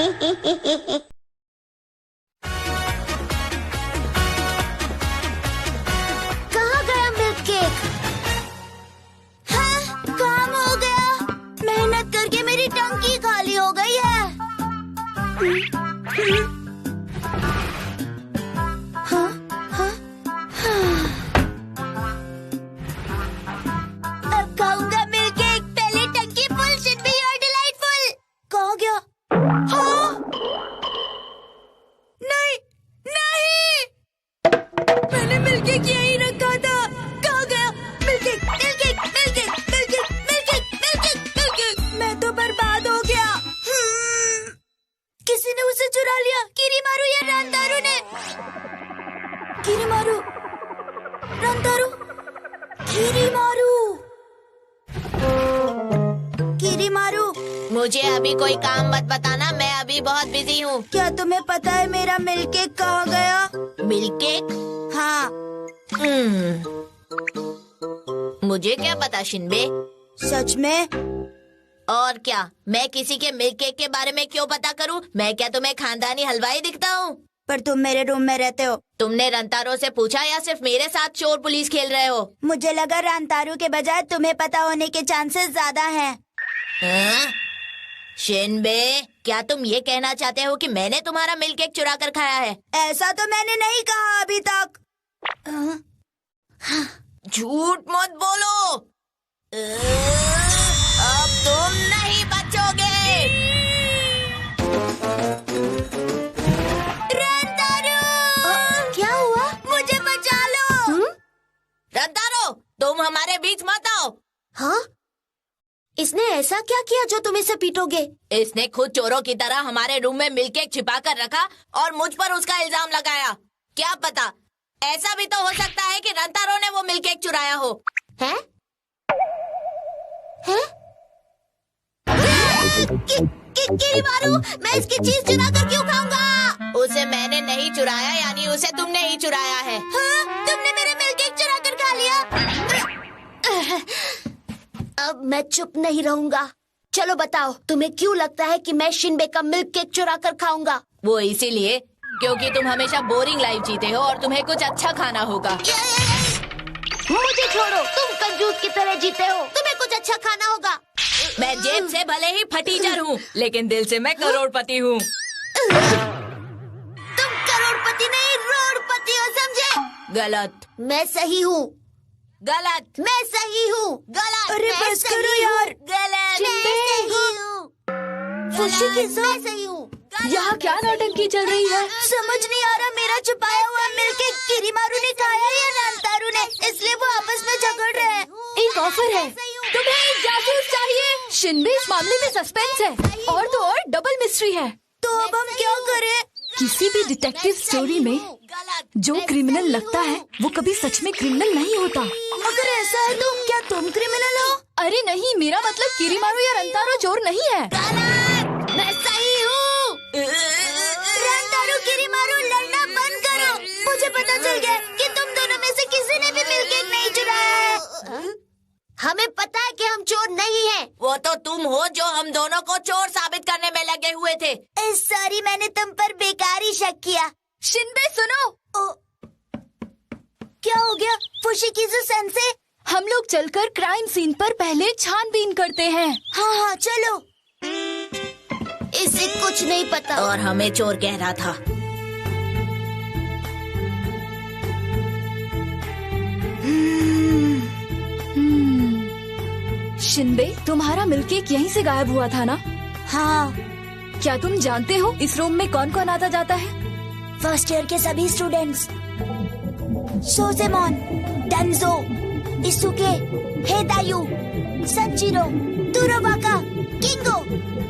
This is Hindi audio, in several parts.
कहाँ गया मिल्क केक? हाँ, काम हो गया। मेहनत करके मेरी टंकी खाली हो गई है। हाँ, हाँ, हाँ। अब खाऊंगा मिल्क केक। पहले टंकी full, should be your delightful। कहाँ गया? हाँ? नहीं, नहीं। मैंने मिल्क केक यहीं रखा था। कहाँ गया? Milk cake, milk cake, milk cake, milk cake, milk cake, milk cake, milk cake. मैं तो बर्बाद हो गया। किसी ने उसे चुरा लिया। किरीमारू या रंतारू ने। किरीमारू, रंतारू, किरीमारू, किरीमारू। मुझे अभी कोई काम मत बताना, मैं अभी बहुत बिजी हूँ। क्या तुम्हें पता है मेरा मिल्क केक कहाँ गया? Milk cake? हाँ, मुझे क्या पता शिनबे। सच में? और क्या, मैं किसी के मिल्क केक के बारे में क्यों पता करूँ? मैं क्या तुम्हें खानदानी हलवाई दिखता हूँ? पर तुम मेरे रूम में रहते हो। तुमने रंतारो से पूछा या सिर्फ मेरे साथ चोर पुलिस खेल रहे हो? मुझे लगा रंतारू के बजाय तुम्हें पता होने के चांसेस ज्यादा हैं। हाँ? शिनबे, क्या तुम ये कहना चाहते हो कि मैंने तुम्हारा मिल्क केक चुरा कर खाया है? ऐसा तो मैंने नहीं कहा अभी तक। झूठ मत बोलो। अब तुम नहीं बचोगे। रंतारू! क्या हुआ? मुझे बचा लो। रंतारो, तुम हमारे बीच मत आओ। हाँ? इसने ऐसा क्या किया जो तुम इसे पीटोगे? इसने खुद चोरों की तरह हमारे रूम में मिल्क केक छिपा कर रखा और मुझ पर उसका इल्जाम लगाया। क्या पता, ऐसा भी तो हो सकता है कि रंतारो ने वो मिल्क केक चुराया हो। हैं? हैं? किरीमारू, मैं इसकी चीज चुरा कर क्यों खाऊंगा? उसे मैंने नहीं चुराया, यानी उसे तुमने ही चुराया है। हाँ? तुमने मेरे मिल्क केक चुरा कर खा लिया। अब मैं चुप नहीं रहूंगा। चलो बताओ, तुम्हें क्यों लगता है कि मैं शिनबे का मिल्क केक चुरा कर खाऊंगा? वो इसीलिए क्योंकि तुम हमेशा बोरिंग लाइफ जीते हो और तुम्हें कुछ अच्छा खाना होगा। मुझे छोड़ो, तुम कंजूस की तरह जीते हो। तुम्हें कुछ अच्छा खाना होगा। मैं जेब से भले ही फटीचर हूँ, लेकिन दिल से मैं करोड़पति हूँ। तुम करोड़पति नहीं, रोड़पति हो, समझे? गलत। मैं सही हूँ। गलत। मैं सही हूँ। गलत। अरे बस करो यार। गलत। मैं सही हूँ। खुशी की मैं सही हूँ। यहाँ क्या नौटंकी चल रही है? समझ नहीं आ रहा, मेरा छुपाया हुआ मिल्क केक किरीमारू ने खाया या रंतारू ने, इसलिए वो आपस में झगड़ रहे हैं। एक ऑफर है, तुम्हें एक जासूस चाहिए। शिनबे इस मामले में सस्पेंस है और तो और डबल मिस्ट्री है। तो अब हम क्या करें? किसी भी डिटेक्टिव स्टोरी में जो क्रिमिनल लगता है वो कभी सच में क्रिमिनल नहीं होता। अगर ऐसा है तो क्या तुम क्रिमिनल हो? अरे नहीं, मेरा मतलब किरीमारू या रंतारो चोर नहीं है। मैं सही हूँ। रंतारू किरीमारू, लड़ना बंद करो। मुझे पता चल गया कि तुम दोनों में से किसी ने भी मिल्क केक नहीं चुराया है। हमें पता है कि हम चोर नहीं हैं। वो तो तुम हो जो हम दोनों को चोर साबित करने में लगे हुए थे। सॉरी, मैंने तुम पर बेकार ही शक किया। शिनबे सुनो। क्या हो गया फुशिकिज़ु सेंसे? हम लोग चलकर क्राइम सीन पर पहले छानबीन करते हैं। हाँ हाँ चलो। इसे कुछ नहीं पता। और हमें चोर कह रहा था। शिनबे, तुम्हारा मिल्क केक यहीं से गायब हुआ था ना? हाँ। क्या तुम जानते हो इस रूम में कौन कौन आता जाता है? फर्स्ट ईयर के सभी स्टूडेंट्स। सोसेमोन, डेंजो, इसुके, हेदायू, सचिरो, तुरोबाका, किंगो,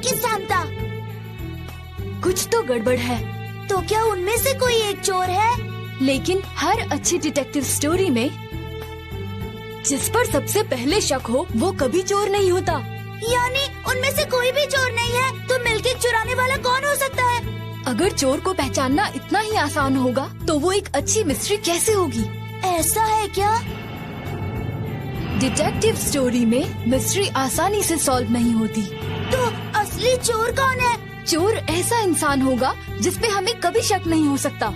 किसांता। कुछ तो गड़बड़ है। तो क्या उनमें से कोई एक चोर है? लेकिन हर अच्छी डिटेक्टिव स्टोरी में जिस पर सबसे पहले शक हो वो कभी चोर नहीं होता। यानी उनमें से कोई भी चोर नहीं है, तो मिल्क केक चुराने वाला कौन हो सकता है? अगर चोर को पहचानना इतना ही आसान होगा तो वो एक अच्छी मिस्ट्री कैसे होगी? ऐसा है क्या? डिटेक्टिव स्टोरी में मिस्ट्री आसानी से सॉल्व नहीं होती। तो असली चोर कौन है? चोर ऐसा इंसान होगा जिस पे हमें कभी शक नहीं हो सकता।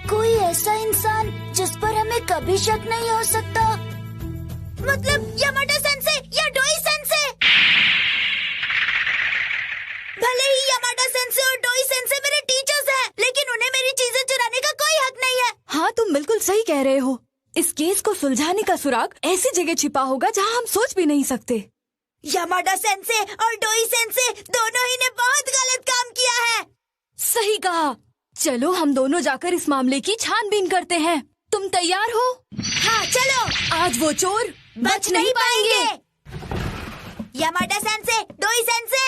कोई ऐसा इंसान जिस पर हमें कभी शक नहीं हो सकता, मतलब यामाटो सेंसे या डोई सेंसे। भले ही यामाटो सेंसे और डोई सेंसे मेरे टीचर्स हैं, लेकिन उन्हें मेरी चीजें चुराने का कोई हक नहीं है। हाँ, तुम बिल्कुल सही कह रहे हो। इस केस को सुलझाने का सुराग ऐसी जगह छिपा होगा जहाँ हम सोच भी नहीं सकते। यामाडा सेंसे और डोई सेंसे दोनों ही ने बहुत गलत काम किया है। सही कहा। चलो हम दोनों जाकर इस मामले की छानबीन करते हैं। तुम तैयार हो? हाँ चलो। आज वो चोर बच नहीं पाएंगे। यामाडा सेंसे, डोई सेंसे,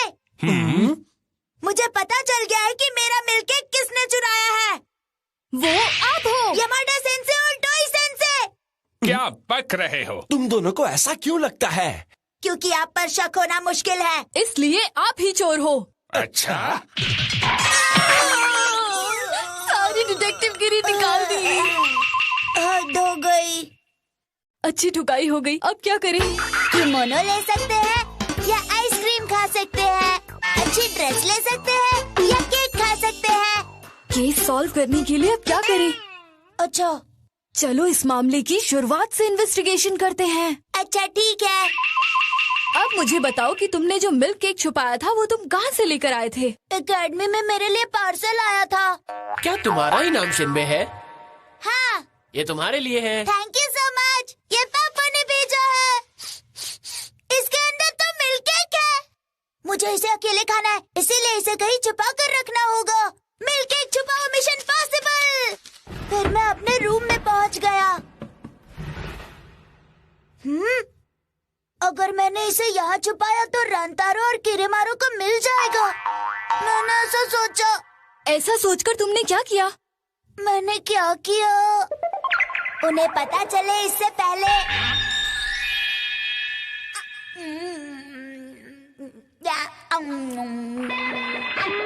मुझे पता चल गया है कि मेरा मिल्ककेक किसने चुराया है। वो आप हो। यामाडा सेंसे और डोई सेंसे। क्या बक रहे हो? तुम दोनों को ऐसा क्यों लगता है? क्योंकि आप पर शक होना मुश्किल है। इसलिए आप ही चोर हो। अच्छा, सारी डिटेक्टिव गिरी निकाल दी। हद हो गई। अच्छी ठुकाई हो गई। अब क्या करें? किमोनो ले सकते हैं या आइसक्रीम खा सकते हैं, अच्छी ड्रेस ले सकते हैं या केक खा सकते हैं। केस सॉल्व करने के लिए अब क्या करें? अच्छा चलो इस मामले की शुरुआत से इन्वेस्टिगेशन करते हैं। अच्छा ठीक है। अब मुझे बताओ कि तुमने जो मिल्क केक छुपाया था वो तुम कहाँ से लेकर आए थे? एकेडमी में मेरे लिए पार्सल आया था। क्या तुम्हारा ही नाम शिनबे है? हाँ। ये तुम्हारे लिए है। Thank you so much. ये पापा ने भेजा है। इसके अंदर तो मिल्क केक है। मुझे इसे अकेले खाना है, इसीलिए इसे कहीं छुपा कर रखना होगा। मिल्क केक छुपाओ, मिशन पॉसिबल। फिर मैं अपने रूम में पहुंच गया। अगर मैंने इसे यहाँ छुपाया तो रंतारो और किरीमारू को मिल जाएगा। मैंने ऐसा सोचा। ऐसा सोचकर तुमने क्या किया? मैंने क्या किया? उन्हें पता चले इससे पहले।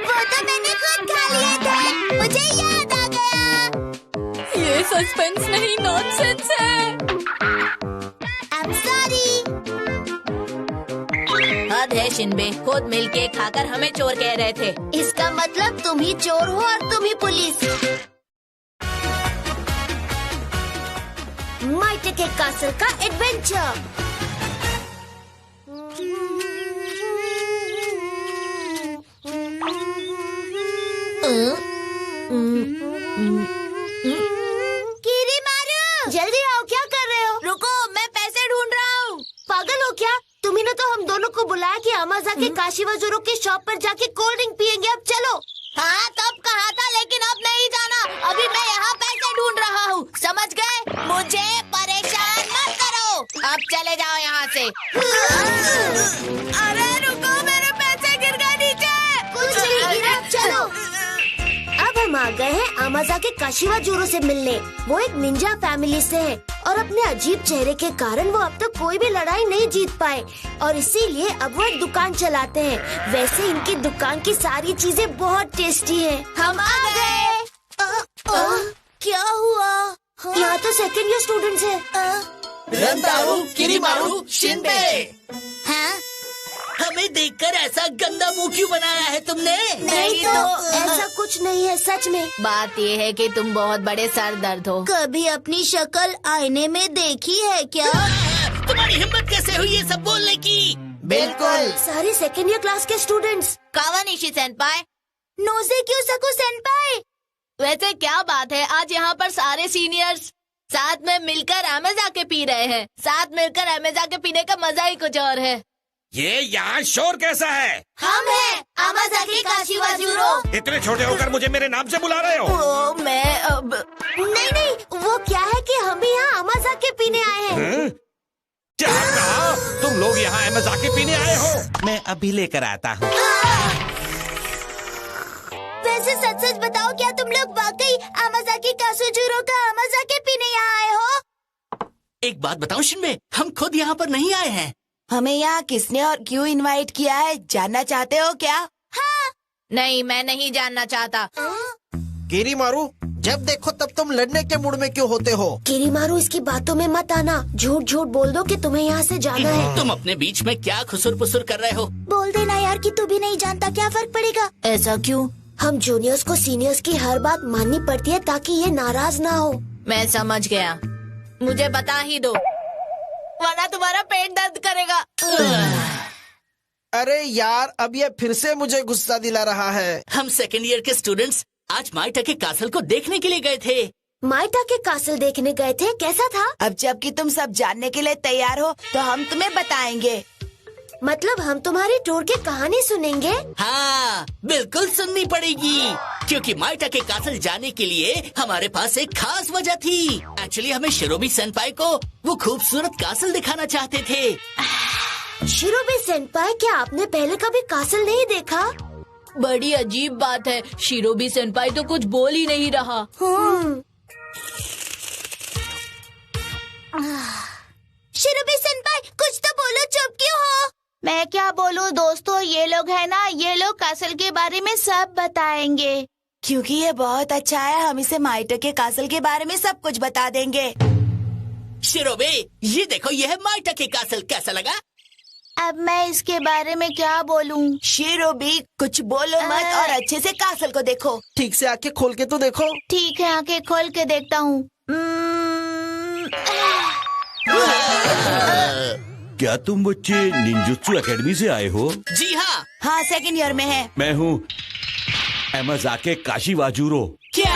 वो तो मैंने खुद खा लिए थे, मुझे याद आ गया। ये सस्पेंस नहीं, नॉनसेंस है। I'm sorry। हद है शिनबे, खुद मिलके खाकर हमें चोर कह रहे थे। इसका मतलब तुम ही चोर हो और तुम ही पुलिस। माइटे के कासल का एडवेंचर। किरीमारू, जल्दी आओ, क्या कर रहे हो? रुको, मैं पैसे ढूंढ रहा हूँ। पागल हो क्या? तुम्ही ने तो हम दोनों को बुलाया कि अमाज़ाकी काशिवाजुरो की शॉप पर जाके कोल्ड ड्रिंक पियेंगे। अब चलो। हाँ, तब कहा था, लेकिन अब नहीं जाना। अभी मैं यहाँ पैसे ढूंढ रहा हूँ, समझ गए? मुझे परेशान मत करो। अब चले जाओ यहाँ से। अरे रुको, मेरे पैसे गिर गए नीचे। कुछ नहीं गिरा, चलो। अब हम आ गए हैं अमाज़ाकी काशिवाजुरो से मिलने। वो एक निंजा फैमिली से है और अपने अजीब चेहरे के कारण वो अब तक कोई भी लड़ाई नहीं जीत पाए और इसीलिए अब वो एक दुकान चलाते हैं। वैसे इनकी दुकान की सारी चीजें बहुत टेस्टी हैं। हम आ गए। क्या हुआ? यहाँ तो सेकेंड ईयर स्टूडेंट्स हैं। रंतारो, किरीमारू, शिनबे। हाँ? हमें देखकर ऐसा गंदा मुंह क्यों बनाया है तुमने? नहीं तो ऐसा कुछ नहीं है, सच में। बात ये है कि तुम बहुत बड़े सरदर्द हो। कभी अपनी शक्ल आईने में देखी है क्या? तुम्हारी हिम्मत कैसे हुई ये सब बोलने की? बिल्कुल। सारे सेकेंड ईयर क्लास के स्टूडेंट्स। कावानिशी सेनपाई। नोज़े क्यों सकू सेनपाई? वैसे क्या बात है, आज यहाँ पर सारे सीनियर्स साथ में मिलकर अमेज़ा पी रहे हैं। साथ मिलकर अमेज़ा के पीने का मजा ही कुछ और है। ये यहाँ शोर कैसा है? हम हैं अमाज़ाकी काशिवाजुरो। इतने छोटे होकर मुझे मेरे नाम से बुला रहे हो? ओ, मैं अब नहीं, वो क्या है कि हम भी यहाँ अमाज़ाकी पीने आए हैं। क्या कहा? तुम लोग यहाँ अमेज़ाकी पीने आए हो? मैं अभी लेकर आता हूँ। वैसे सच सच बताओ, क्या तुम लोग वाकई अमाज़ाकी काशिवाजुरो का अमाज़ाकी पीने यहाँ आए हो? एक बात बताओ शिनबे, हम खुद यहाँ पर नहीं आए हैं। हमें यहाँ किसने और क्यों इनवाइट किया है, जानना चाहते हो क्या? हाँ। नहीं, मैं नहीं जानना चाहता। किरीमारू, जब देखो तब तुम लड़ने के मूड में क्यों होते हो? किरीमारू, इसकी बातों में मत आना। झूठ झूठ बोल दो कि तुम्हें यहाँ से जाना है। तुम अपने बीच में क्या खुसुर पुसुर कर रहे हो? बोल देना यार कि तू भी नहीं जानता, क्या फर्क पड़ेगा। ऐसा क्यों? हम जूनियर्स को सीनियर्स की हर बात माननी पड़ती है ताकि ये नाराज ना हो। मैं समझ गया, मुझे बता ही दो वरना तुम्हारा पेट दर्द करेगा। अरे यार, अब ये फिर से मुझे गुस्सा दिला रहा है। हम सेकेंड ईयर के स्टूडेंट्स आज माइटा के कासल को देखने के लिए गए थे। माइटा के कासल देखने गए थे, कैसा था? अब जबकि तुम सब जानने के लिए तैयार हो तो हम तुम्हें बताएंगे। मतलब हम तुम्हारी टूर की कहानी सुनेंगे? हाँ, बिल्कुल सुननी पड़ेगी, क्योंकि माइटा के कासल जाने के लिए हमारे पास एक खास वजह थी। एक्चुअली हमें शिरोबी सेनपाई को वो खूबसूरत कासल दिखाना चाहते थे। शिरोबी सेनपाई, क्या आपने पहले कभी कासल नहीं देखा? बड़ी अजीब बात है, शिरोबी सेनपाई तो कुछ बोल ही नहीं रहा। शिरोबी सेनपाई, कुछ तो बोलो, चुप क्यों हो? मैं क्या बोलूं दोस्तों, ये लोग है ना, ये लोग कासल के बारे में सब बताएंगे। क्योंकि ये बहुत अच्छा है, हम इसे माइटा के कासल के बारे में सब कुछ बता देंगे। शिरोबे, ये देखो, ये है माइटा के कासल, कैसा लगा? अब मैं इसके बारे में क्या बोलूं? शिरोबी, कुछ बोलो मत और अच्छे से कासल को देखो। ठीक से आंखें खोल के तो देखो। ठीक है, आंखें खोल के देखता हूँ। क्या तुम बच्चे निंजुत्सु एकेडमी से आए हो? जी हाँ। हाँ, सेकंड ईयर में है। मैं हूँ एमाजाके काशिवाजुरो। क्या?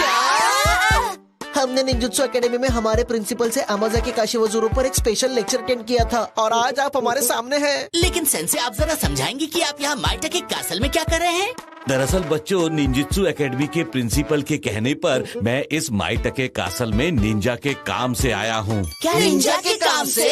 हमने निंजुत्सु एकेडमी में हमारे प्रिंसिपल से अमाज़ाकी काशिवाजुरो पर एक स्पेशल लेक्चर अटेंड किया था और आज आप हमारे सामने हैं। लेकिन सेंसे, आप जरा समझाएंगे कि आप यहाँ माइटा के कासल में क्या कर रहे हैं? दरअसल बच्चों, निंजुत्सु एकेडमी के प्रिंसिपल के कहने पर मैं इस माइटा के कासल में निंजा के काम से आया हूँ। क्या निंजा के काम से?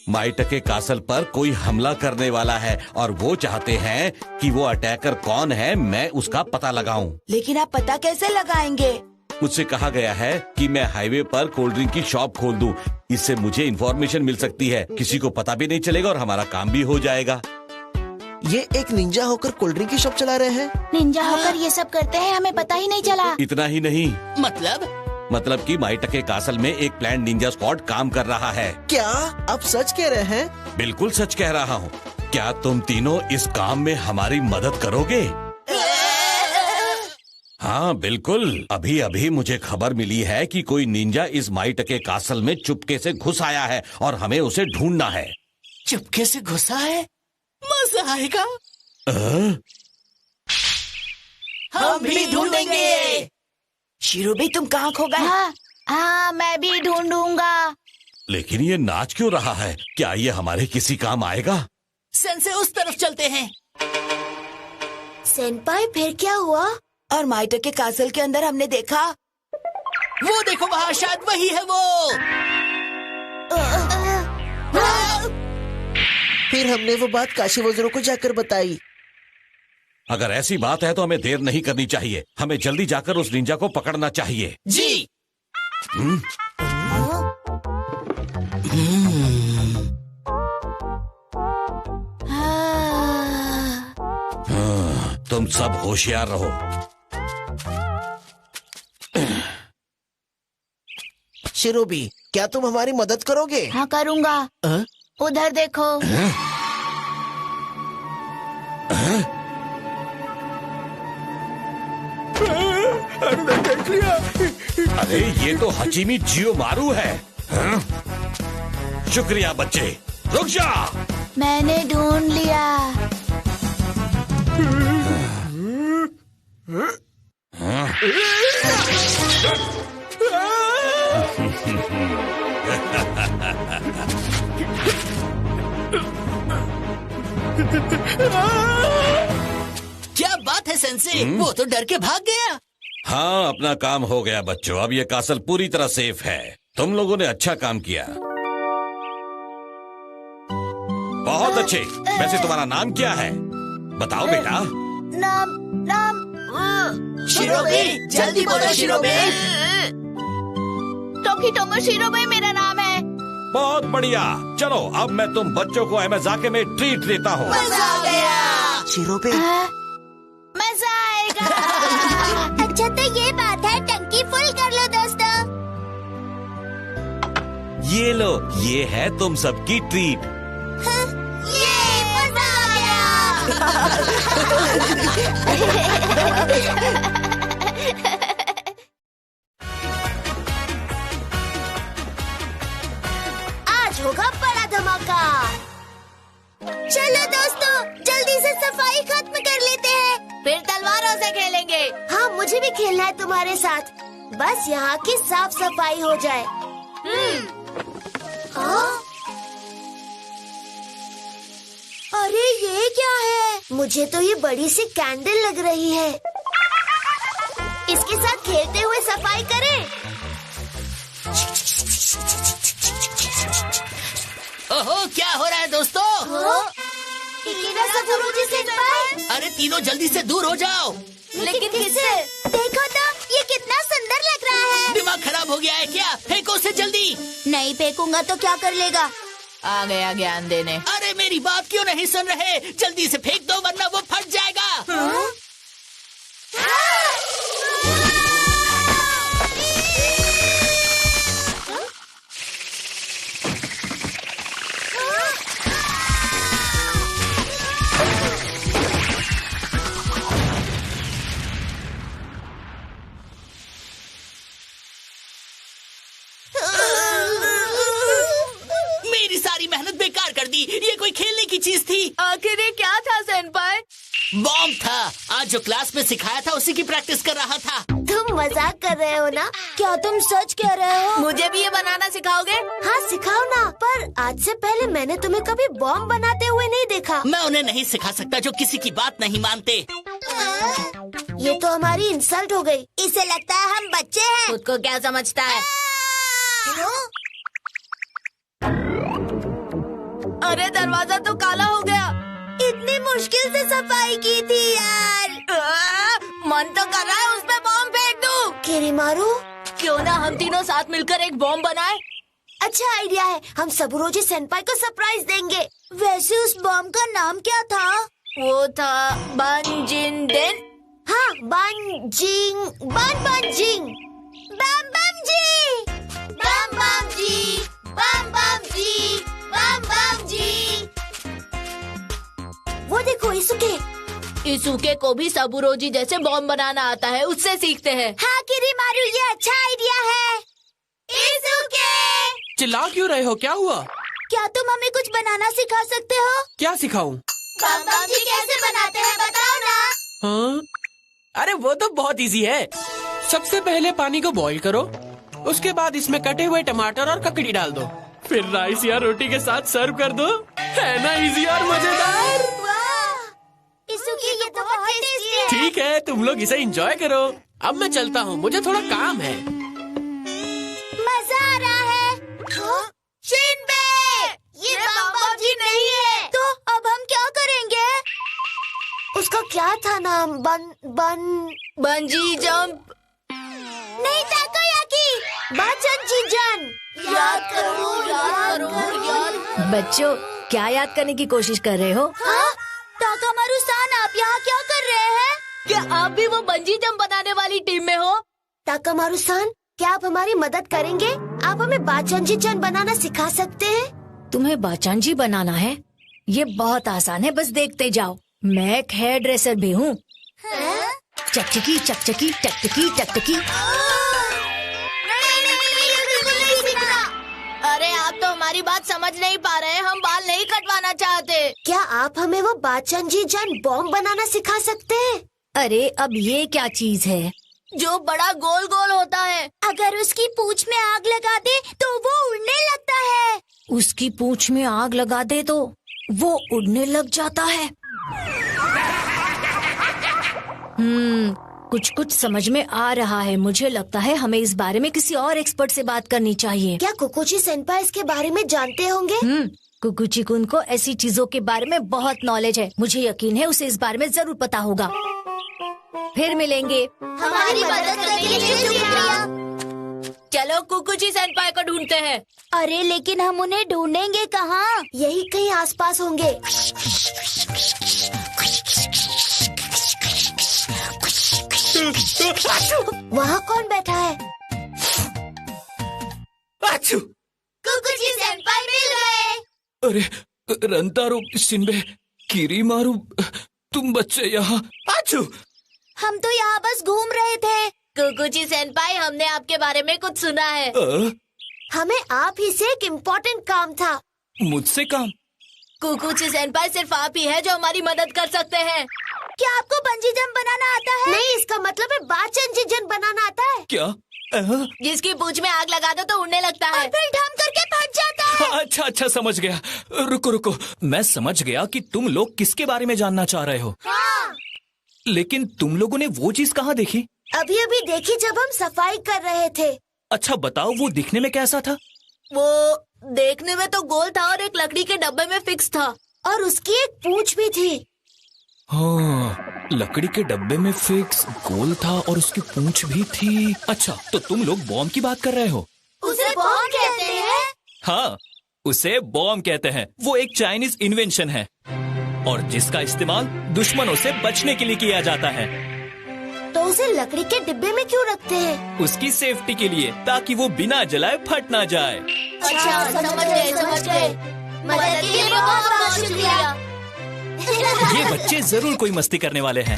माइटा के कासल पर कोई हमला करने वाला है और वो चाहते हैं कि वो अटैकर कौन है मैं उसका पता लगाऊं। लेकिन आप पता कैसे लगाएंगे? मुझसे कहा गया है कि मैं हाईवे पर कोल्ड ड्रिंक की शॉप खोल दूं। इससे मुझे इन्फॉर्मेशन मिल सकती है, किसी को पता भी नहीं चलेगा और हमारा काम भी हो जाएगा। ये एक निंजा होकर कोल्ड ड्रिंक की शॉप चला रहे हैं। निंजा होकर ये सब करते हैं, हमें पता ही नहीं चला। इतना ही नहीं, मतलब कि माइटा के कासल में एक प्लान निंजा स्क्वाड काम कर रहा है। क्या आप सच कह रहे हैं? बिल्कुल सच कह रहा हूँ। क्या तुम तीनों इस काम में हमारी मदद करोगे? हाँ बिल्कुल, अभी अभी मुझे खबर मिली है कि कोई निंजा इस माइटा के कासल में चुपके से घुस आया है और हमें उसे ढूंढना है। चुपके से घुसा है? मजा आएगा। हम भी ढूंढेंगे। शिरोबी, तुम कहाँ खो गए? हाँ, मैं भी ढूंढूंगा। लेकिन ये नाच क्यों रहा है? क्या ये हमारे किसी काम आएगा? सेंसे, उस तरफ चलते हैं। सेनपाई, फिर क्या हुआ? और माइटा के कासल के अंदर हमने देखा, वो देखो, वहाँ शायद वही है वो। फिर हमने वो बात काशिवाजुरो को जाकर बताई। अगर ऐसी बात है तो हमें देर नहीं करनी चाहिए। हमें जल्दी जाकर उस निंजा को पकड़ना चाहिए। जी। तुम सब होशियार रहो। शिरोबी, क्या तुम हमारी मदद करोगे? हाँ, करूँगा। उधर देखो। अरे ये तो हचिमी जियोमारू है। हाँ? शुक्रिया बच्चे, रुक जा। मैंने ढूंढ लिया। क्या बात है सेंसे, वो तो डर के भाग गया। हाँ, अपना काम हो गया बच्चों। अब ये कासल पूरी तरह सेफ है। तुम लोगों ने अच्छा काम किया। बहुत अच्छे। वैसे तुम्हारा नाम क्या है? बताओ बेटा। नाम शिरोबे, जल्दी बोलो शिरोबे। टोकीटोमो शिरोबे मेरा नाम है। बहुत बढ़िया। चलो अब मैं तुम बच्चों को एमेजाके में ट्रीट देता हूँ। मजा आ गया। शिरोबे, मजा आएगा। अच्छा, तो ये बात है, टंकी फुल कर लो दोस्तों। ये लो, ये है तुम सबकी ट्रीट। ये मजा आ गया। आज होगा बड़ा धमाका। चलो दोस्तों, जल्दी से सफाई खत्म कर लेते हैं। फिर तलवारों से खेलेंगे। हाँ, मुझे भी खेलना है तुम्हारे साथ। बस यहाँ की साफ सफाई हो जाए। हाँ? अरे ये क्या है? मुझे तो ये बड़ी सी कैंडल लग रही है। इसके साथ खेलते हुए सफाई करें। ओहो, क्या हो रहा है दोस्तों? अरे तीनों जल्दी से दूर हो जाओ। लेकिन किससे? देखो तो, ये कितना सुंदर लग रहा है। दिमाग खराब हो गया है क्या? फेंको उसे जल्दी। नहीं फेंकूंगा तो क्या कर लेगा? आ गया ज्ञान देने। अरे मेरी बात क्यों नहीं सुन रहे? जल्दी से फेंक दो वरना वो फट जाएगा। मेरी सारी मेहनत बेकार कर दी। ये कोई खेलने की चीज थी? आखिर ये क्या था सेनपाई? बॉम्ब था। आज जो क्लास में सिखाया था उसी की प्रैक्टिस कर रहा था। तुम मजाक कर रहे हो ना? क्या तुम सच कह रहे हो? मुझे भी ये बनाना सिखाओगे? हाँ सिखाओ ना, पर आज से पहले मैंने तुम्हें कभी बॉम्ब बनाते हुए नहीं देखा। मैं उन्हें नहीं सिखा सकता जो किसी की बात नहीं मानते। ये तो हमारी इंसल्ट हो गई। इसे लगता है हम बच्चे हैं। खुद को क्या समझता है? अरे दरवाजा तो काला हो गया। इतनी मुश्किल से सफाई की थी यार। मन तो कर रहा है उस पे बॉम्ब फेंक दूं। किरीमारू, क्यों ना हम तीनों साथ मिलकर एक बॉम्ब बनाए? अच्छा आइडिया है। हम सबुरोजी सेनपाई को सरप्राइज देंगे। वैसे उस बॉम्ब का नाम क्या था? वो था बंजिंदेन। हाँ, बंजिंग, बंजिंग, बम बम जी, बम बम जी, बम बम जी, बम बम जी। वो देखो इസുके। इसुके को भी सबुरोजी जैसे बॉम्ब बनाना आता है, उससे सीखते हैं। हाँ किरीमारू, ये अच्छा आइडिया है। इസുके, चिल्ला क्यों रहे हो? क्या हुआ? क्या तुम हमें कुछ बनाना सिखा सकते हो? क्या सिखाऊं? बम बम जी कैसे बनाते हैं बताओ ना। हाँ? अरे वो तो बहुत इजी है। सबसे पहले पानी को बॉईल करो, उसके बाद इसमें कटे हुए टमाटर और ककड़ी डाल दो, फिर राइस या रोटी के साथ सर्व कर दो। है ना इजी और मजेदार? वाह, इസുके ये तो बहुत टेस्टी है। ठीक है, तुम लोग इसे एंजॉय करो। अब मैं चलता हूँ, मुझे थोड़ा काम है। मजा आ रहा है। शिनबे, ये बम बम जी नहीं है। तो अब हम क्या करेंगे? उसका क्या था नाम? बंजी जंप नहीं, ताकोयाकी, बंजी जंप। याद करो। बच्चों, क्या याद करने की कोशिश कर रहे हो? हाँ? ताकामारू-सान, आप यहाँ क्या कर रहे हैं? क्या आप भी वो बंजी जंप बनाने वाली टीम में हो? ताकामारू-सान, क्या आप हमारी मदद करेंगे? आप हमें बाचंजी जंप बनाना सिखा सकते हैं? तुम्हें बाचांजी बनाना है? ये बहुत आसान है, बस देखते जाओ। मैं एक हेयर ड्रेसर भी हूँ। चकचकी चकचकी टकटकी टकटकी। अरे आप तो हमारी बात समझ नहीं पा रहे हैं, हम बाल नहीं कटवाना चाहते। क्या आप हमें वो बाचंजी जंप बॉम्ब बनाना सिखा सकते हैं? अरे अब ये क्या चीज है जो बड़ा गोल गोल होता है? अगर उसकी पूंछ में आग लगा दे तो वो उड़ने लगता है। उसकी पूंछ में आग लगा दे तो वो उड़ने लग जाता है। कुछ कुछ समझ में आ रहा है। मुझे लगता है हमें इस बारे में किसी और एक्सपर्ट से बात करनी चाहिए। क्या कुकुची सेनपाई इसके बारे में जानते होंगे? कुकुची कुन को ऐसी चीजों के बारे में बहुत नॉलेज है। मुझे यकीन है उसे इस बारे में जरूर पता होगा। फिर मिलेंगे। हमारी मदद करने के लिए शुक्रिया। चलो कुकुची सेनपाई को ढूंढते हैं। अरे लेकिन हम उन्हें ढूंढेंगे कहाँ? यही कहीं आसपास होंगे। वहाँ कौन बैठा है? आचू। कुकुची सेंपाई मिल गए। अरे रंतारो, शिनबे, किरीमारू, तुम बच्चे यहाँ। आचू। हम तो यहाँ बस घूम रहे थे। कुकुची सेनपाई, हमने आपके बारे में कुछ सुना है। हमें आप ही से एक इम्पोर्टेंट काम था। मुझसे काम? कुकुची सेनपाई, सिर्फ आप ही है जो हमारी मदद कर सकते हैं। क्या आपको बंजी जंप बनाना आता है? नहीं, इसका मतलब है बाचन बनाना आता है। क्या? जिसकी पूंछ में आग लगा दो तो उड़ने लगता है। और फिर ढम करके फट जाता है। अच्छा समझ गया। रुको, मैं समझ गया कि तुम लोग किसके बारे में जानना चाह रहे हो। हाँ। लेकिन तुम लोगों ने वो चीज कहाँ देखी? अभी देखी जब हम सफाई कर रहे थे। अच्छा बताओ, वो दिखने में कैसा था? वो देखने में तो गोल था और एक लकड़ी के डब्बे में फिक्स था। और उसकी एक पूंछ भी थी। हाँ, लकड़ी के डब्बे में फिक्स, गोल था और उसकी पूंछ भी थी। अच्छा, तो तुम लोग बॉम्ब की बात कर रहे हो? उसे बॉम्ब कहते हैं? हाँ, उसे बॉम्ब कहते हैं। वो एक चाइनीज इन्वेंशन है और जिसका इस्तेमाल दुश्मनों से बचने के लिए किया जाता है। तो उसे लकड़ी के डिब्बे में क्यों रखते हैं? उसकी सेफ्टी के लिए, ताकि वो बिना जलाए फट ना जाए। अच्छा, समझ गए। मदद के लिए बहुत शुक्रिया। ये बच्चे जरूर कोई मस्ती करने वाले हैं।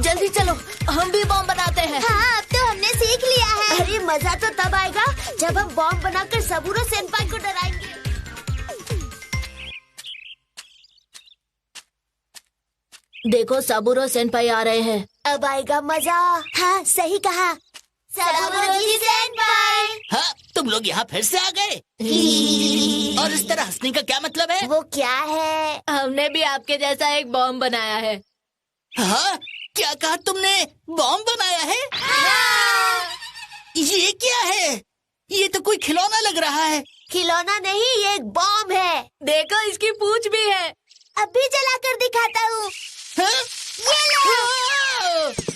जल्दी चलो, हम भी बॉम्ब बनाते हैं। हाँ, अब तो हमने सीख लिया है। अरे मजा तो तब आएगा जब हम बॉम्ब बनाकर सबूरो सेनपाई को डराएंगे। देखो, सबूरो सेनपाई आ रहे हैं। अब आएगा मजा। हाँ, सही कहा। सबूरो सेंपाई। हाँ, तुम लोग यहाँ फिर से आ गए। और इस तरह हंसने का क्या मतलब है? वो क्या है? हमने भी आपके जैसा एक बॉम्ब बनाया है। हाँ, क्या कहा तुमने? बॉम्ब बनाया है? हाँ। ये क्या है? ये तो कोई खिलौना लग रहा है। खिलौना नहीं, ये एक बॉम्ब है। देखो, इसकी पूंछ भी है। अभी जलाकर दिखाता हूँ। हाँ? ये लो।